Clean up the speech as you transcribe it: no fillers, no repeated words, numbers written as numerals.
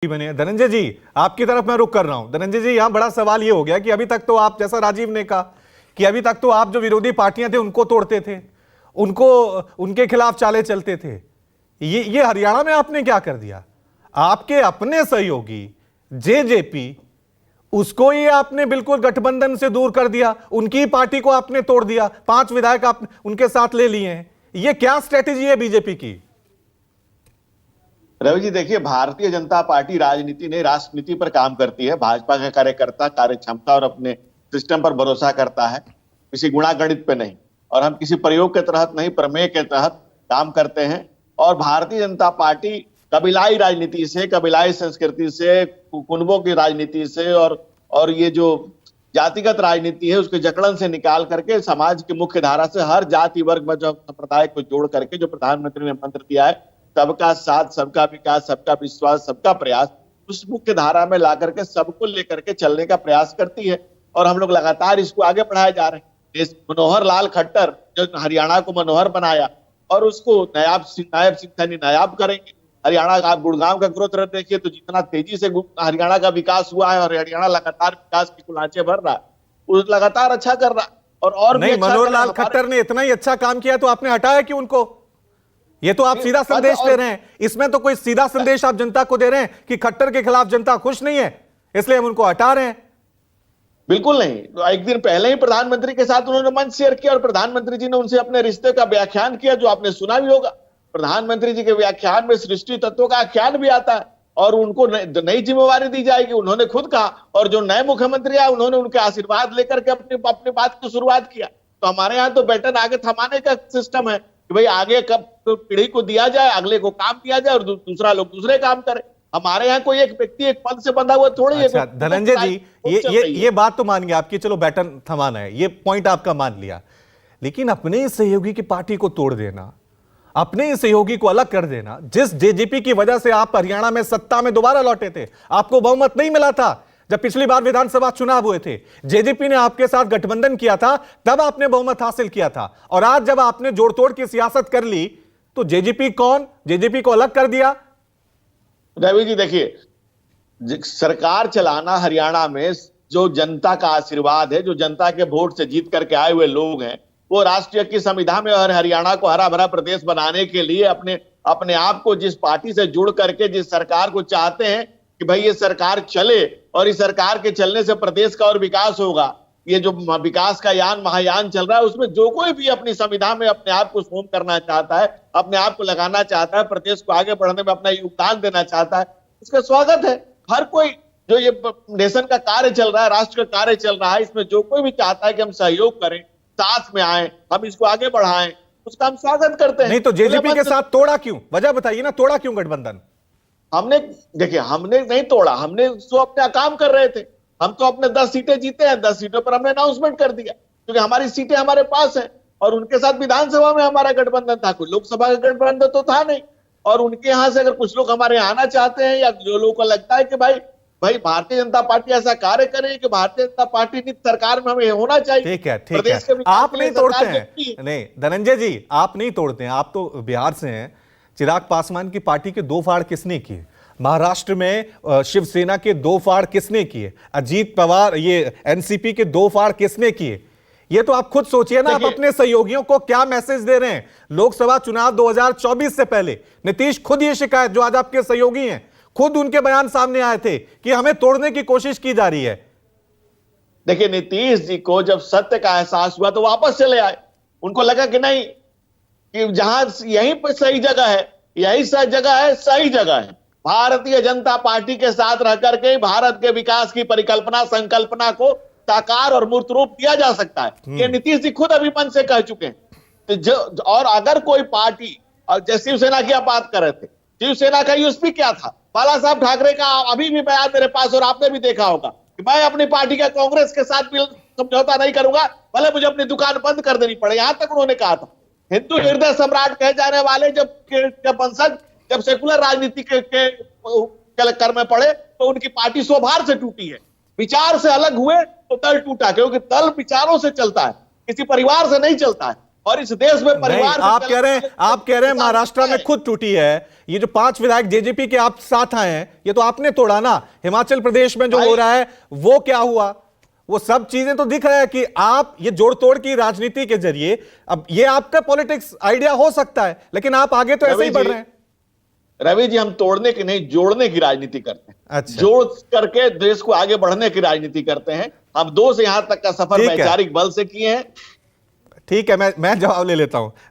बने। धनंजय जी, आपकी तरफ मैं रुक कर रहा हूं। धनंजय जी, यहां बड़ा सवाल यह हो गया कि अभी तक तो आप, जैसा राजीव ने कहा कि अभी तक तो आप जो विरोधी पार्टियां थे उनको तोड़ते थे, उनको उनके खिलाफ चाले चलते थे। ये हरियाणा में आपने क्या कर दिया? आपके अपने सहयोगी जेजेपी, उसको ही आपने बिल्कुल गठबंधन से दूर कर दिया, उनकी पार्टी को आपने तोड़ दिया, 5 विधायक आप उनके साथ ले लिए हैं। ये क्या स्ट्रेटेजी है बीजेपी की? रवि जी, देखिए, भारतीय जनता पार्टी राजनीति नहीं राष्ट्रनीति पर काम करती है। भाजपा का कार्यकर्ता कार्य क्षमता और अपने सिस्टम पर भरोसा करता है, किसी गुणागणित पे नहीं। और हम किसी प्रयोग के तहत नहीं, प्रमेय के तहत काम करते हैं। और भारतीय जनता पार्टी कबीलाई राजनीति से, कबीलाई संस्कृति से, कुनबों की राजनीति से और ये जो जातिगत राजनीति है उसके जकड़न से निकाल करके समाज की मुख्य धारा से हर जाति वर्ग में जो संप्रदाय को जोड़ करके जो प्रधानमंत्री ने मंत्र दिया है, सबका साथ, सबका विकास, सबका विश्वास, सबका प्रयास, उस मुख्य धारा में ला करके सबको लेकर के चलने का प्रयास करती है। और हम लोग लगातार इसको आगे बढ़ाए जा रहे हैं। मनोहर लाल खट्टर जो हरियाणा को मनोहर बनाया और उसको नायाब सिंह नायाब करेंगे। हरियाणा का, आप गुड़गांव का ग्रोथ रेट देखिए तो जितना तेजी से हरियाणा का विकास हुआ है और हरियाणा लगातार विकास की कुलांचे भर रहा है, वो लगातार अच्छा कर रहा है। और नहीं, मनोहर लाल खट्टर ने इतना ही अच्छा काम किया तो आपने हटाया क्यों उनको? ये तो आप सीधा संदेश दे रहे हैं। इसमें तो कोई सीधा संदेश आप जनता को दे रहे हैं कि खट्टर के खिलाफ जनता खुश नहीं है, इसलिए हम उनको हटा रहे हैं। बिल्कुल नहीं। एक दिन पहले ही प्रधानमंत्री के साथ उन्होंने मंच शेयर किया और प्रधानमंत्री जी ने उनसे अपने रिश्ते का व्याख्यान किया, जो आपने सुना भी होगा। प्रधानमंत्री जी के व्याख्यान में सृष्टि तत्वों का आख्यान भी आता है और उनको नई जिम्मेवारी दी जाएगी, उन्होंने खुद कहा। और जो नए मुख्यमंत्री आए उन्होंने उनके आशीर्वाद लेकर के अपनी बात की शुरुआत किया। तो हमारे यहाँ तो बैटन आगे थमाने का सिस्टम है कि भाई आगे कब तो पीढ़ी को दिया जाए, अगले को काम दिया जाए और दूसरा लोग दूसरे काम करे। हमारे यहाँ कोई एक व्यक्ति एक पद से बंधा हुआ थोड़ी है। अच्छा धनंजय जी, ये बात तो मान गया आपकी, चलो बैटन थमाना है, ये पॉइंट आपका मान लिया। लेकिन अपने सहयोगी की पार्टी को तोड़ देना, अपने सहयोगी को अलग कर देना, जिस जेजेपी की वजह से आप हरियाणा में सत्ता में दोबारा लौटे थे, आपको बहुमत नहीं मिला था जब पिछली बार विधानसभा चुनाव हुए थे, जेजेपी ने आपके साथ गठबंधन किया था, तब आपने बहुमत हासिल किया था। और आज जब आपने जोड़तोड़ की सियासत कर ली तो जेजेपी कौन? जेजेपी को अलग कर दिया। रवि जी, देखिए, सरकार चलाना हरियाणा में जो जनता का आशीर्वाद है, जो जनता के वोट से जीत करके आए हुए लोग हैं, वो राष्ट्रीय की संविधा में और हरियाणा को हरा भरा प्रदेश बनाने के लिए अपने आप को जिस पार्टी से जुड़ करके जिस सरकार को चाहते हैं कि भाई ये सरकार चले और इस सरकार के चलने से प्रदेश का और विकास होगा, ये जो विकास का यान महायान चल रहा है, उसमें जो कोई भी अपनी संविधा में अपने आप को सोम करना चाहता है, अपने आप को लगाना चाहता है, प्रदेश को आगे बढ़ने में अपना योगदान देना चाहता है, उसका स्वागत है। हर कोई जो ये नेशन का कार्य चल रहा है, राष्ट्र का कार्य चल रहा है, इसमें जो कोई भी चाहता है कि हम सहयोग करें, साथ में आए, हम इसको आगे बढ़ाएं, उसका हम स्वागत करते हैं। नहीं तो जेजेपी के साथ तोड़ा क्यों? वजह बताइए ना, तोड़ा क्यों गठबंधन? हमने नहीं तोड़ा, हमने तो अपना काम कर रहे थे। हम तो अपने 10 सीटें जीते हैं, 10 सीटों पर हमने अनाउंसमेंट कर दिया क्योंकि हमारी सीटें हमारे पास हैं। और उनके साथ विधानसभा में हमारा गठबंधन था, कोई लोकसभा का गठबंधन तो था नहीं। और उनके यहां से अगर कुछ लोग हमारे यहाँ आना चाहते हैं या जो लोगों को लगता है कि भाई भारतीय जनता पार्टी ऐसा कार्य करे कि भारतीय जनता पार्टी नीति सरकार में हमें होना चाहिए। ठीक है, आप नहीं तोड़ते हैं। नहीं धनंजय जी, आप नहीं तोड़ते हैं, आप तो बिहार से हैं। चिराग पासवान की पार्टी के 2 फाड़ किसने किए? महाराष्ट्र में शिवसेना के 2 फाड़ किसने किए? अजीत पवार, ये एनसीपी के 2 फाड़ किसने किए? ये तो आप खुद सोचिए ना, आप अपने सहयोगियों को क्या मैसेज दे रहे हैं? लोकसभा चुनाव 2024 से पहले नीतीश खुद ये शिकायत, जो आज आपके सहयोगी हैं, खुद उनके बयान सामने आए थे कि हमें तोड़ने की कोशिश की जा रही है। देखिए, नीतीश जी को जब सत्य का एहसास हुआ तो वापस चले आए। उनको लगा कि नहीं, कि जहां यहीं पर सही जगह है, यही सही जगह है, सही जगह है। भारतीय जनता पार्टी के साथ रह करके भारत के विकास की परिकल्पना, संकल्पना को साकार और मूर्त रूप दिया जा सकता है। ये नीतीश जी खुद अभी मन से कह चुके हैं। तो और अगर कोई पार्टी, और जैसे शिवसेना की आप बात कर रहे थे, शिवसेना का यूएसपी क्या था? बाला साहब ठाकरे का अभी भी बयान मेरे पास, और आपने भी देखा होगा कि मैं अपनी पार्टी का कांग्रेस के साथ भी समझौता नहीं करूंगा, भले मुझे अपनी दुकान बंद कर देनी पड़े। यहां तक उन्होंने कहा था। हिंदू हृदय सम्राट कहे जाने वाले जब वंशज जब सेकुलर राजनीति के कर में पड़े तो उनकी पार्टी स्वभाव से टूटी है। विचार से अलग हुए तो दल टूटा, क्योंकि दल विचारों से चलता है, किसी परिवार से नहीं चलता है। और इस देश में नहीं, परिवार से आप कह रहे हैं चलने महाराष्ट्र में खुद टूटी है। ये जो 5 विधायक जेजेपी के आप साथ आए हैं, ये तो आपने तोड़ा ना। हिमाचल प्रदेश में जो हो रहा है वो क्या हुआ, वो सब चीजें तो दिख रहा है कि आप ये जोड़ तोड़ की राजनीति के जरिए, अब ये आपका पॉलिटिक्स आइडिया हो सकता है, लेकिन आप आगे तो ऐसे ही बढ़ रहे हैं। रवि जी, हम तोड़ने की नहीं, जोड़ने की राजनीति करते हैं। अच्छा। जोड़ करके देश को आगे बढ़ने की राजनीति करते हैं। हम 2 से यहां तक का सफर ठीक है। वैचारिक बल से किए हैं। ठीक है, मैं जवाब ले लेता हूं।